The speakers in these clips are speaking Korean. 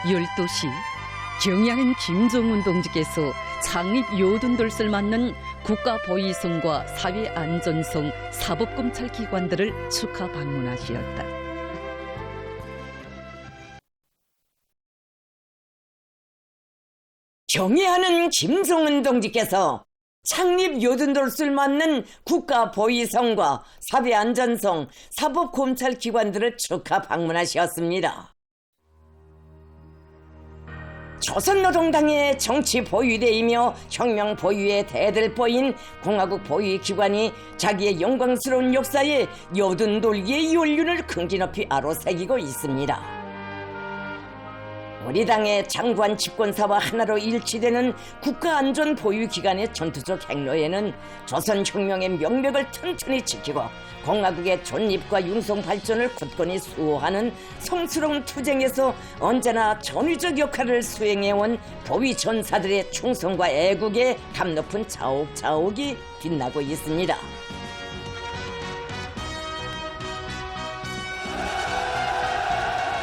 12시 경야한 김정은 동지께서 창립 요둔돌을 맞는 국가보위성과 사회안전성 사법검찰기관들을 축하 방문하시었다. 경애하는 김정은 동지께서 창립 요둔돌을 맞는 국가보위성과 사회안전성 사법검찰기관들을 축하 방문하셨습니다. 조선노동당의 정치 보위대이며 혁명 보위의 대들보인 공화국 보위기관이 자기의 영광스러운 역사에 요둔돌기의 연륜을 긍지높이 아로새기고 있습니다. 우리 당의 장관 집권사와 하나로 일치되는 국가안전보위기관의 전투적 행로에는 조선혁명의 명맥을 튼튼히 지키고 공화국의 존립과 융성 발전을 굳건히 수호하는 성스러운 투쟁에서 언제나 전위적 역할을 수행해온 보위 전사들의 충성과 애국의 감높은 자옥자옥이 빛나고 있습니다.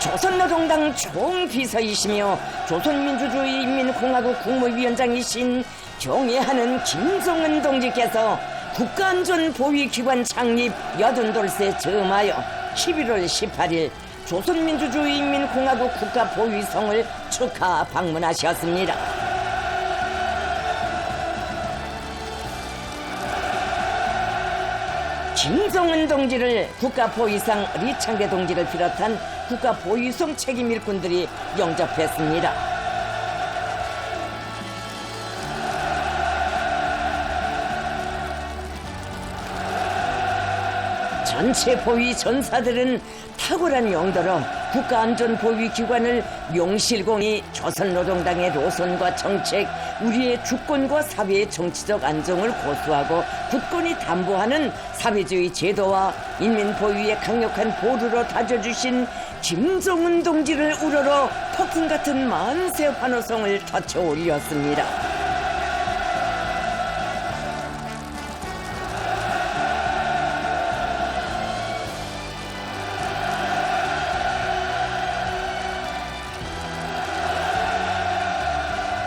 조선노동당 총비서이시며 조선민주주의인민공화국 국무위원장이신 경애하는 김정은 동지께서 국가안전보위기관 창립 80돌세 즈음하여 11월 18일 조선민주주의인민공화국 국가보위성을 축하 방문하셨습니다. 김정은 동지를 국가보위상 리창대 동지를 비롯한 국가보위성 책임 일꾼들이 영접했습니다. 전체 보위 전사들은 탁월한 용도로 국가안전보위기관을 용실공히 조선노동당의 노선과 정책, 우리의 주권과 사회의 정치적 안정을 고수하고 굳건히 담보하는 사회주의 제도와 인민보위의 강력한 보루로 다져주신 김정은 동지를 우러러 폭풍 같은 만세 환호성을 터쳐 올렸습니다.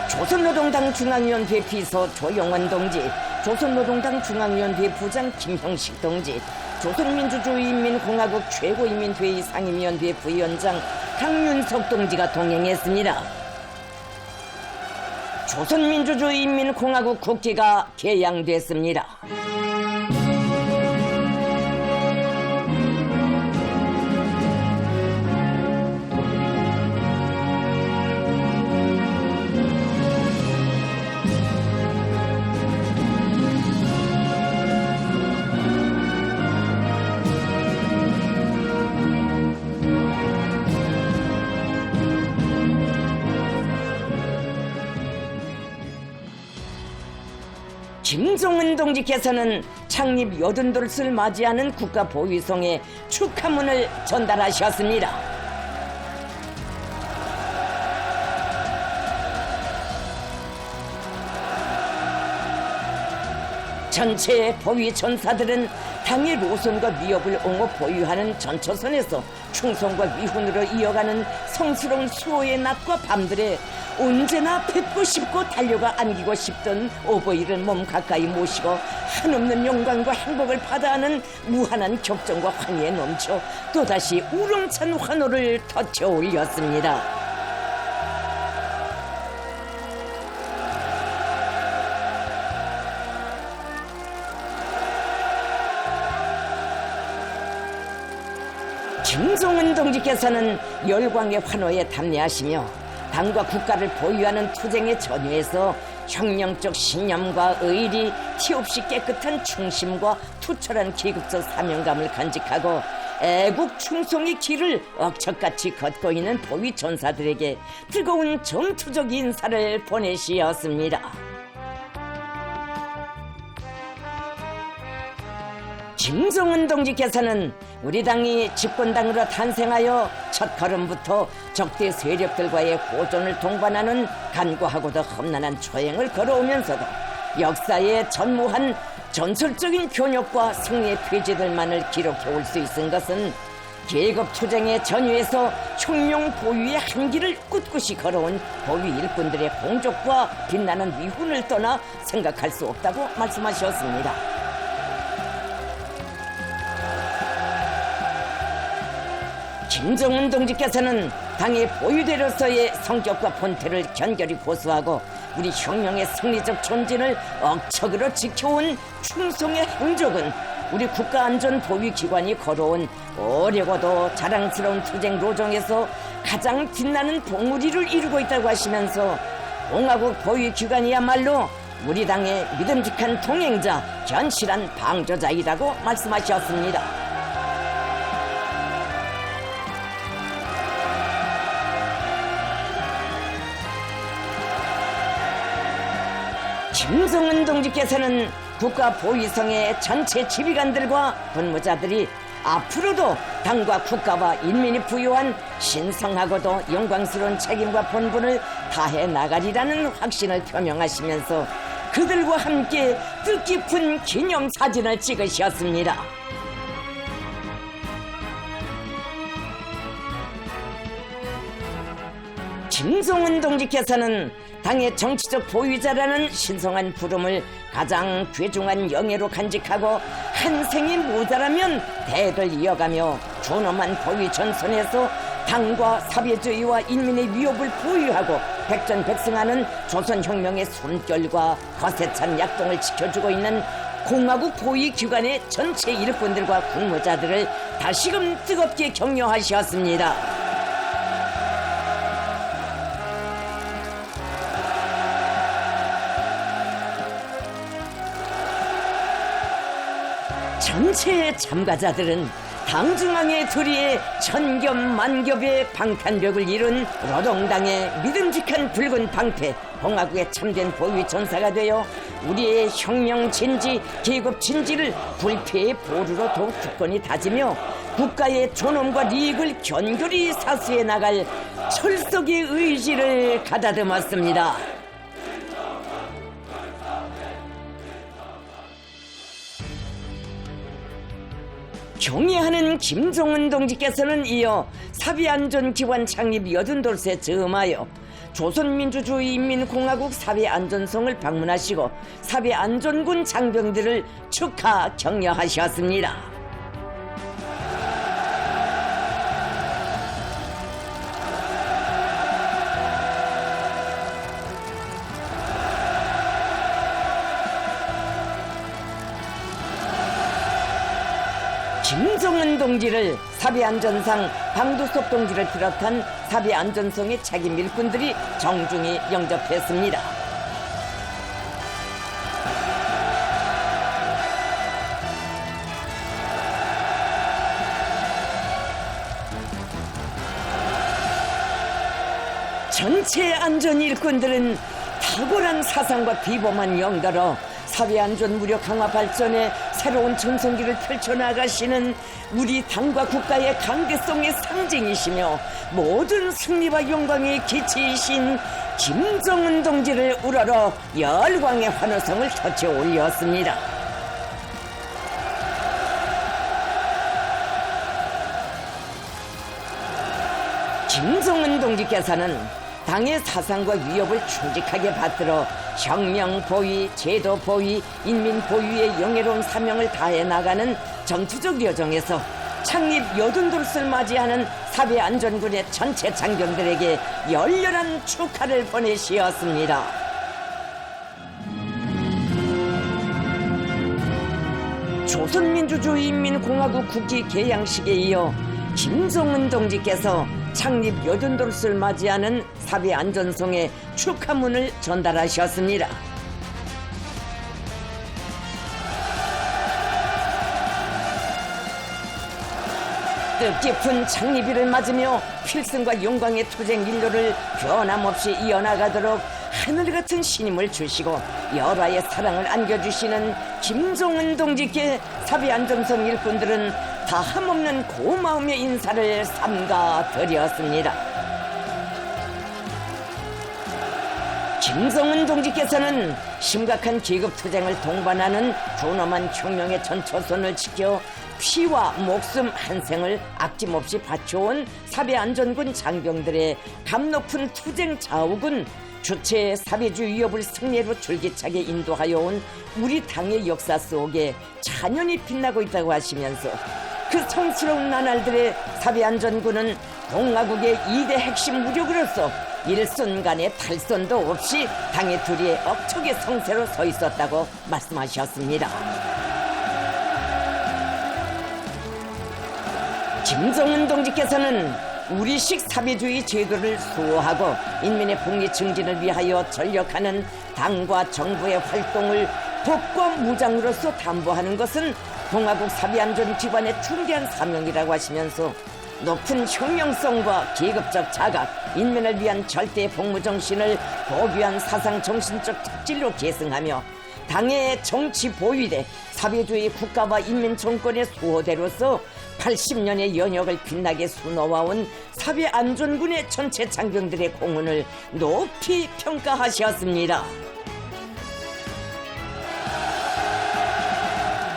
조선노동당 중앙위원회 비서 조영원 동지, 조선노동당 중앙위원회 부장 김형식 동지, 조선민주주의인민공화국 최고인민회의 상임위원회 부위원장 강윤석 동지가 동행했습니다. 조선민주주의인민공화국 국기가 개양됐습니다. 김정은 동지께서는 창립 80돌을 맞이하는 국가보위성에 축하문을 전달하셨습니다. 전체 보위 전사들은 당의 노선과 위협을 옹호 보유하는 전초선에서 충성과 위훈으로 이어가는 성스러운 수호의 낮과 밤들에 언제나 뵙고 싶고 달려가 안기고 싶던 오보이를 몸 가까이 모시고 한없는 영광과 행복을 받아하는 무한한 격정과 환희에 넘쳐 또다시 우렁찬 환호를 터쳐 올렸습니다. 김정은 동지께서는 열광의 환호에 담례하시며 당과 국가를 보유하는 투쟁의 전위에서 혁명적 신념과 의리, 티없이 깨끗한 충심과 투철한 기국적 사명감을 간직하고 애국 충성의 길을 억척같이 걷고 있는 보위 전사들에게 뜨거운 정투적 인사를 보내시었습니다. 김정은 동지께서는 우리 당이 집권당으로 탄생하여 첫 걸음부터 적대 세력들과의 호전을 동반하는 간과하고도 험난한 초행을 걸어오면서도 역사에 전무한 전설적인 변혁과 승리의 폐지들만을 기록해 올 수 있은 것은 계급 투쟁의 전유에서 혁명 보위의 한길을 꿋꿋이 걸어온 보위 일꾼들의 공적과 빛나는 위훈을 떠나 생각할 수 없다고 말씀하셨습니다. 김정은 동지께서는 당의 보위대로서의 성격과 본태를 견결히 고수하고 우리 혁명의 승리적 존재를 억척으로 지켜온 충성의 행적은 우리 국가안전보위기관이 걸어온 어려고도 자랑스러운 투쟁 로정에서 가장 빛나는 봉우리를 이루고 있다고 하시면서 공화국 보위기관이야말로 우리 당의 믿음직한 동행자, 견실한 방조자이라고 말씀하셨습니다. 김정은 동지께서는 국가보위성의 전체 지휘관들과 군무자들이 앞으로도 당과 국가와 인민이 부여한 신성하고도 영광스러운 책임과 본분을 다해 나가리라는 확신을 표명하시면서 그들과 함께 뜻깊은 기념사진을 찍으셨습니다. 김정은 동지께서는 당의 정치적 보위자라는 신성한 부름을 가장 귀중한 영예로 간직하고 한 생이 모자라면 대를 이어가며 존엄한 보위 전선에서 당과 사회주의와 인민의 위협을 보유하고 백전백승하는 조선혁명의 숨결과 거세찬 약동을 지켜주고 있는 공화국 보위기관의 전체 일꾼들과 군무자들을 다시금 뜨겁게 격려하셨습니다. 전체 참가자들은 당중앙의 도리에 천겹만겹의 방탄벽을 이룬 노동당의 믿음직한 붉은 방패 공화국의 참된 보위 전사가 되어 우리의 혁명 진지, 계급 진지를 불패의 보루로 더욱 굳건히 다지며 국가의 존엄과利益을 견고히 사수해 나갈 철석의 의지를 가다듬었습니다. 경애하는 김정은 동지께서는 이어 사회안전기관 창립 80돌세 즈음하여 조선민주주의인민공화국 사회안전성을 방문하시고 사회안전군 장병들을 축하 격려하셨습니다. 김정은 동지를 사회안전상 방두석 동지를 비롯한 사회안전성의 책임 일꾼들이 정중히 영접했습니다. 전체 안전 일꾼들은 탁월한 사상과 비범한 영도로 사회안전 무력 강화 발전에 새로운 전성기를 펼쳐나가시는 우리 당과 국가의 강대성의 상징이시며 모든 승리와 영광의 기치이신 김정은 동지를 우러러 열광의 환호성을 터쳐 올렸습니다. 김정은 동지께서는 당의 사상과 위협을 충직하게 받들어 혁명 보위, 제도 보위, 인민 보위의 영예로운 사명을 다해 나가는 전투적 여정에서 창립 80돌을 맞이하는 사회안전군의 전체 장병들에게 열렬한 축하를 보내시었습니다. 조선민주주의인민공화국 국기 개양식에 이어 김정은 동지께서 창립 80돌을 맞이하는 사회안전성의 축하문을 전달하셨습니다. 뜻깊은 창립일을 맞으며 필승과 영광의 투쟁 인도를 변함없이 이어나가도록 하늘같은 신임을 주시고 열화의 사랑을 안겨주시는 김정은 동지께 사회안전성 일꾼들은 다함없는 고마움의 인사를 삼가 드렸습니다. 김정은 동지께서는 심각한 계급투쟁을 동반하는 존엄한 혁명의 전초선을 지켜 피와 목숨 한 생을 아낌없이 바쳐온 사배안전군 장병들의 감높은 투쟁 자욱은 주체의 사배주 위협을 승리로 줄기차게 인도하여 온 우리 당의 역사 속에 찬연히 빛나고 있다고 하시면서 그 성스러운 나날들의 사배안전군은 공화국의 2대 핵심 무력으로서 일순간의 탈선도 없이 당의 둘이의 억척의 성세로 서 있었다고 말씀하셨습니다. 김정은 동지께서는 우리식 사배주의 제도를 수호하고 인민의 복리 증진을 위하여 전력하는 당과 정부의 활동을 법과 무장으로서 담보하는 것은 공화국 사배안전기관의 중대한 사명이라고 하시면서 높은 혁명성과 계급적 자각, 인민을 위한 절대 복무정신을 고귀한 사상정신적 특질로 계승하며 당의 정치 보위대 사배주의 국가와 인민정권의 수호대로서 80년의 연역을 빛나게 수놓아온 사배안전군의 전체 장병들의 공헌을 높이 평가하셨습니다.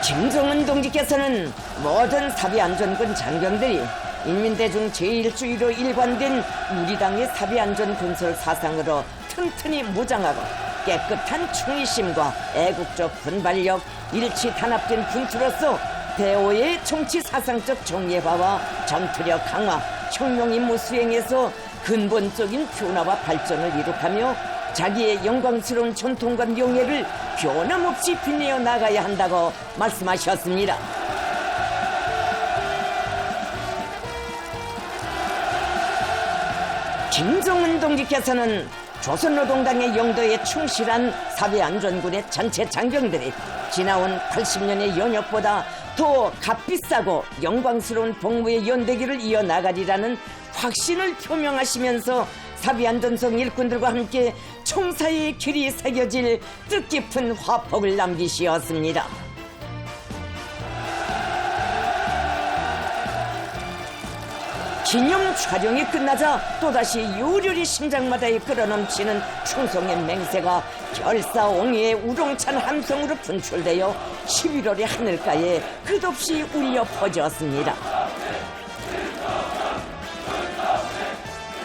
김정은 동지께서는 모든 사배안전군 장병들이 인민대중 제1주의로 일관된 우리 당의 사배안전 군설 사상으로 튼튼히 무장하고 깨끗한 충의심과 애국적 분발력, 일치 단합된 군투로서 대오의 정치 사상적 정예화와 전투력 강화, 혁명 임무 수행에서 근본적인 변화와 발전을 이룩하며 자기의 영광스러운 전통과 명예를 변함없이 빛내어 나가야 한다고 말씀하셨습니다. 김정은 동지께서는 조선노동당의 영도에 충실한 사배안전군의 전체 장병들이 지나온 80년의 연역보다 더 값비싸고 영광스러운 복무의 연대기를 이어나가리라는 확신을 표명하시면서 사배안전성 일꾼들과 함께 총사의 길이 새겨질 뜻깊은 화폭을 남기시었습니다. 기념 촬영이 끝나자 또다시 요렬히 심장마다에 끌어넘치는 충성의 맹세가 결사옹위의 우렁찬 함성으로 분출되어 11월의 하늘가에 끝없이 울려 퍼졌습니다.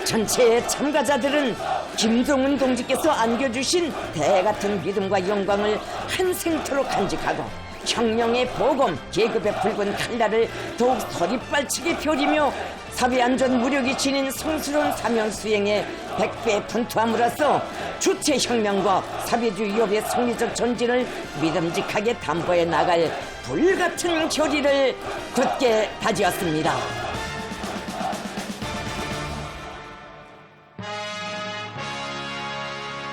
전체의 참가자들은 김정은 동지께서 안겨주신 대같은 믿음과 영광을 한 생토록 간직하고 혁명의 보검, 계급의 붉은 칼날을 더욱 서리빨치게 펴리며 사배안전 무력이 지닌 성스러운 사명 수행에 100배 분투함으로써 주체 혁명과 사배주 위협의 성리적 전진을 믿음직하게 담보해 나갈 불같은 결의를 굳게 다지었습니다.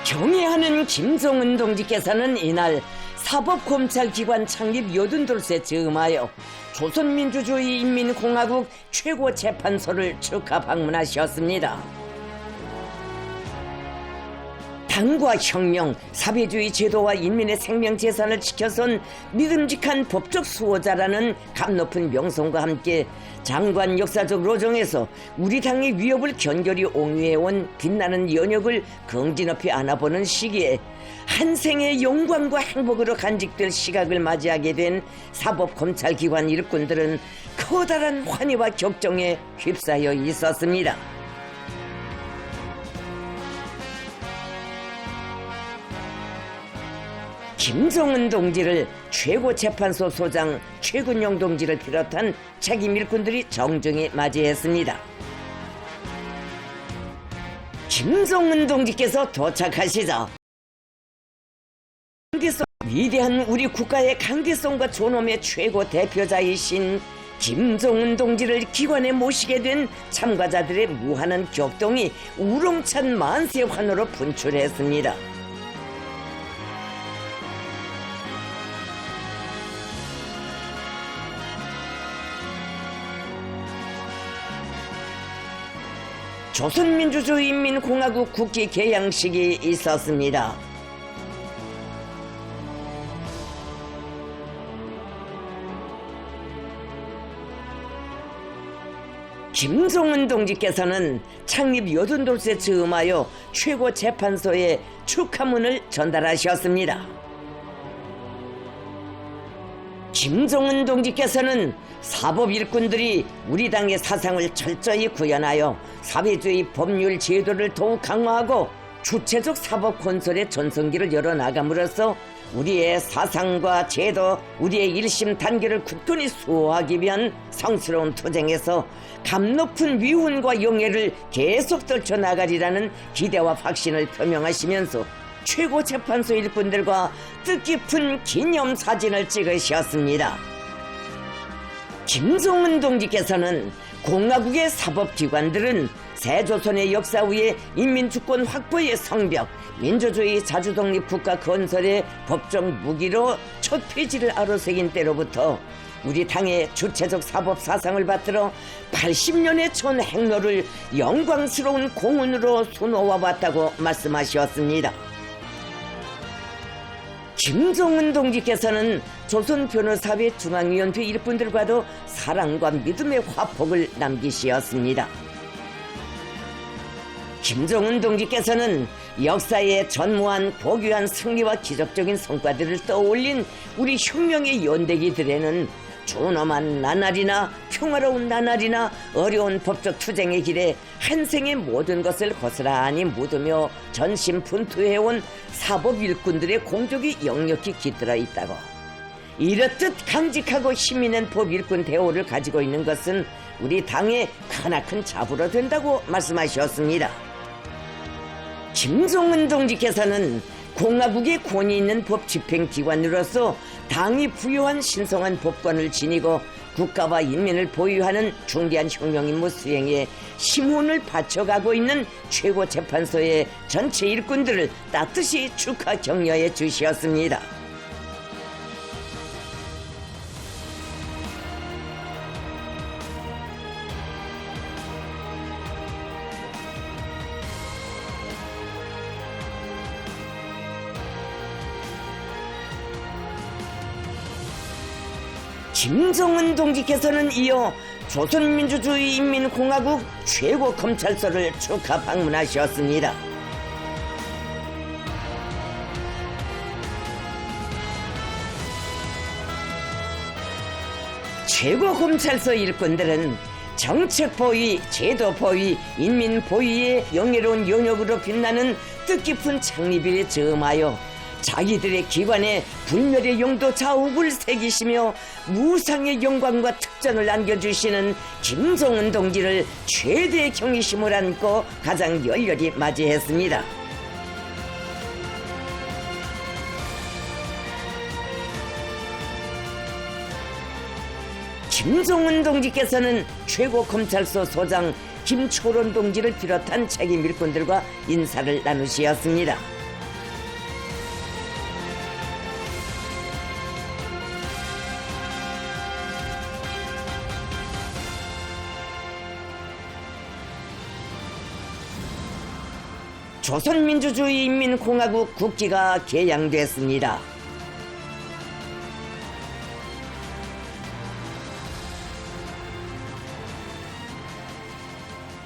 경애하는 김정은 동지께서는 이날 사법검찰기관 창립 여든돌세 즈음하여 조선민주주의 인민공화국 최고재판소를 축하 방문하셨습니다. 당과 혁명, 사배주의 제도와 인민의 생명재산을 지켜선 믿음직한 법적 수호자라는 감높은 명성과 함께 장관 역사적 로정에서 우리 당의 위협을 견고히 옹위해온 빛나는 연역을 긍지높이 안아보는 시기에 한 생의 영광과 행복으로 간직될 시각을 맞이하게 된 사법검찰기관 일꾼들은 커다란 환희와 격정에 휩싸여 있었습니다. 김정은 동지를 최고재판소 소장 최근용 동지를 비롯한 책임 일꾼들이 정중히 맞이했습니다. 김정은 동지께서 도착하시자 위대한 우리 국가의 강대성과 존엄의 최고 대표자이신 김정은 동지를 기관에 모시게 된 참가자들의 무한한 격동이 우렁찬 만세 환호로 분출했습니다. 조선민주주의인민공화국 국기 개양식이 있었습니다. 김정은 동지께서는 창립 여든돌세 즈음하여 최고재판소에 축하문을 전달하셨습니다. 김정은 동지께서는 사법 일꾼들이 우리 당의 사상을 철저히 구현하여 사회주의 법률 제도를 더욱 강화하고 주체적 사법 건설의 전성기를 열어나감으로써 우리의 사상과 제도, 우리의 일심 단계를 굳건히 수호하기 위한 성스러운 투쟁에서 감 높은 위훈과 용예를 계속 떨쳐나가리라는 기대와 확신을 표명하시면서 최고재판소 일꾼들과 뜻깊은 기념사진을 찍으셨습니다. 김정은 동지께서는 공화국의 사법기관들은 새조선의 역사 위에 인민주권 확보의 성벽, 민주주의 자주독립 국가 건설의 법적 무기로 첫 페이지를 아로새긴 때로부터 우리 당의 주체적 사법 사상을 받들어 80년의 전 행로를 영광스러운 공헌으로 수놓아왔다고 말씀하셨습니다. 김정은 동지께서는 조선 변호사회 중앙위원회 일꾼들과도 사랑과 믿음의 화폭을 남기시었습니다. 김정은 동지께서는 역사의 전무한 고귀한 승리와 기적적인 성과들을 떠올린 우리 혁명의 연대기들에는 존엄한 나날이나 평화로운 나날이나 어려운 법적 투쟁의 길에 한 생의 모든 것을 고스란히 묻으며 전심분투해온 사법 일꾼들의 공적이 역력히 깃들어 있다고, 이렇듯 강직하고 힘있는 법 일꾼 대우를 가지고 있는 것은 우리 당의 크나큰 자부로 된다고 말씀하셨습니다. 김정은 동지께서는 공화국의 권위 있는 법 집행기관으로서 당이 부여한 신성한 법관을 지니고 국가와 인민을 보유하는 중대한 혁명 임무 수행에 심혼을 바쳐가고 있는 최고재판소의 전체 일꾼들을 따뜻이 축하 격려해 주시었습니다. 김정은 동지께서는 이어 조선민주주의인민공화국 최고검찰서를 축하 방문하셨습니다. 최고검찰서 일꾼들은 정책보위, 제도보위, 인민보위의 영예로운 영역으로 빛나는 뜻깊은 창립일에 즈음하여 자기들의 기관에 불멸의 용도 자욱을 새기시며 무상의 영광과 특전을 안겨주시는 김정은 동지를 최대의 경의심을 안고 가장 열렬히 맞이했습니다. 김정은 동지께서는 최고검찰소 소장 김초론 동지를 비롯한 책임 일꾼들과 인사를 나누시었습니다. 조선민주주의인민공화국 국기가 개양됐습니다.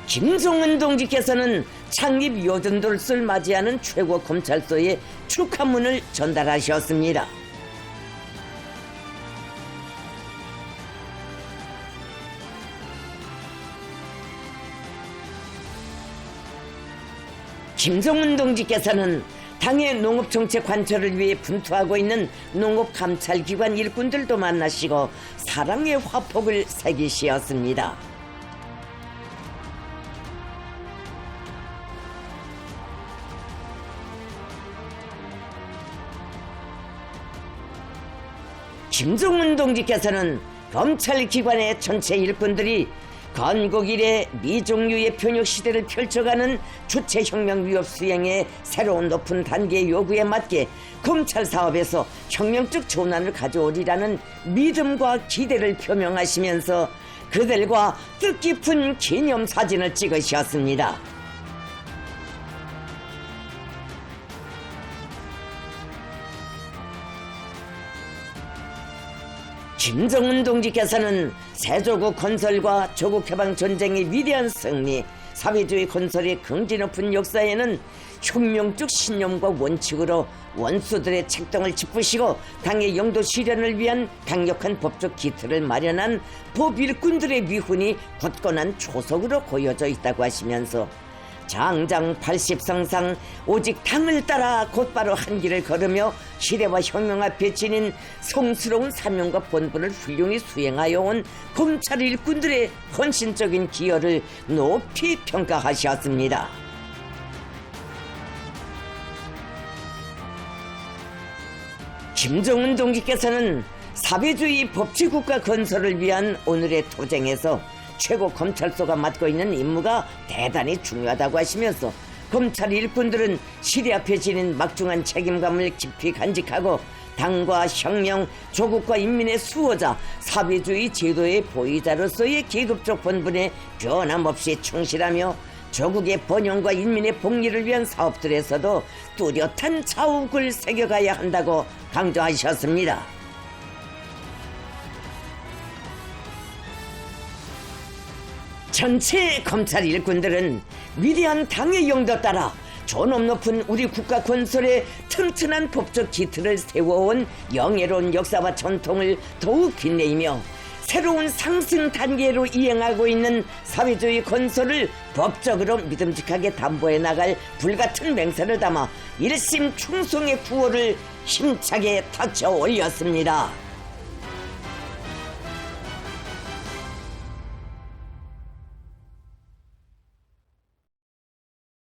김정은 동지께서는 창립 요든돌을 맞이하는 최고검찰소에 축하문을 전달하셨습니다. 김정은 동지께서는 당의 농업정책 관철을 위해 분투하고 있는 농업감찰기관 일꾼들도 만나시고 사랑의 화폭을 새기시었습니다. 김정은 동지께서는 검찰기관의 전체 일꾼들이 건국 이래 미종류의 변혁 시대를 펼쳐가는 주체혁명 위협 수행의 새로운 높은 단계의 요구에 맞게 검찰 사업에서 혁명적 전환을 가져오리라는 믿음과 기대를 표명하시면서 그들과 뜻깊은 기념사진을 찍으셨습니다. 김정은 동지께서는 세조국 건설과 조국해방 전쟁의 위대한 승리, 사회주의 건설의 긍지 높은 역사에는 혁명적 신념과 원칙으로 원수들의 책동을 짚으시고 당의 영도 실현을 위한 강력한 법적 기틀을 마련한 법일꾼들의 위훈이 굳건한 초석으로 고여져 있다고 하시면서 장장 80성상 오직 당을 따라 곧바로 한 길을 걸으며 시대와 혁명 앞에 지닌 성스러운 사명과 본분을 훌륭히 수행하여 온 검찰 일꾼들의 헌신적인 기여를 높이 평가하셨습니다. 김정은 동지께서는 사회주의 법치국가 건설을 위한 오늘의 투쟁에서 최고 검찰소가 맡고 있는 임무가 대단히 중요하다고 하시면서 검찰 일꾼들은 시대 앞에 지닌 막중한 책임감을 깊이 간직하고 당과 혁명, 조국과 인민의 수호자, 사회주의 제도의 보위자로서의 계급적 본분에 변함없이 충실하며 조국의 번영과 인민의 복리를 위한 사업들에서도 뚜렷한 자욱을 새겨가야 한다고 강조하셨습니다. 전체 검찰 일꾼들은 위대한 당의 영도 따라 존엄 높은 우리 국가 건설에 튼튼한 법적 기틀을 세워온 영예로운 역사와 전통을 더욱 빛내이며 새로운 상승 단계로 이행하고 있는 사회주의 건설을 법적으로 믿음직하게 담보해 나갈 불같은 맹세를 담아 일심 충성의 구호를 힘차게 닥쳐 올렸습니다.